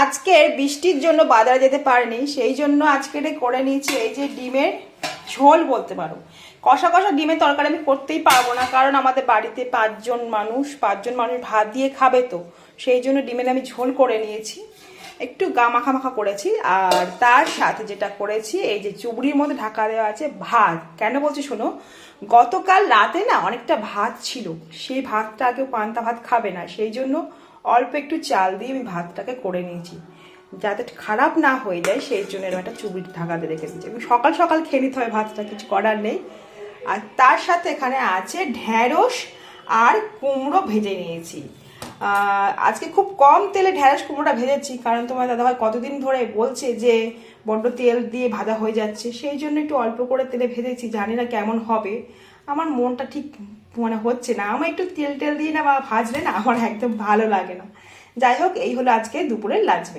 আজকের বৃষ্টির জন্য বাজারে যেতে পারিনি, সেই জন্য আজকে করে নিয়েছি এই যে ডিমের ঝোল বলতে পারো। কষা কষা ডিমের তরকারি আমি করতেই পারবো না, কারণ আমাদের বাড়িতে পাঁচজন মানুষ ভাত দিয়ে খাবে, তো সেই জন্য ডিমের আমি ঝোল করে নিয়েছি, একটু গা মাখা মাখা করেছি। আর তার সাথে যেটা করেছি, এই যে চুবড়ির মধ্যে ঢাকা দেওয়া আছে ভাত। কেন বলছি শোনো, গতকাল রাতে না অনেকটা ভাত ছিল, সেই ভাতটা কেউ পান্তা ভাত খাবে না, সেই জন্য অল্প একটু চাল দিয়ে আমি ভাতটাকে করে নিয়েছি, যাতে খারাপ না হয়ে যায়, সেই জন্য এরকম একটা চুবড়ি ঢাকা দিয়ে রেখে দিয়েছি। সকাল সকাল খেয়ে নিতে হয় ভাতটা, কিছু করার নেই। আর তার সাথে এখানে আছে ঢ্যাঁড়স আর কুমড়ো ভেজে নিয়েছি। আজকে খুব কম তেলে ঢ্যাঁড়স কুমড়োটা ভেজেছি, কারণ তোমার দাদাভাই কতদিন ধরে বলছে যে বড্ড তেল দিয়ে ভাজা হয়ে যাচ্ছে, সেই জন্য একটু অল্প করে তেলে ভেজেছি। জানি না কেমন হবে, আমার মনটা ঠিক হচ্ছে না। আমার একটু তেল দিয়ে না বা ভাজলে না আমার একদম ভালো লাগে না। যাই হোক, এই হলো আজকে দুপুরের লাঞ্চ।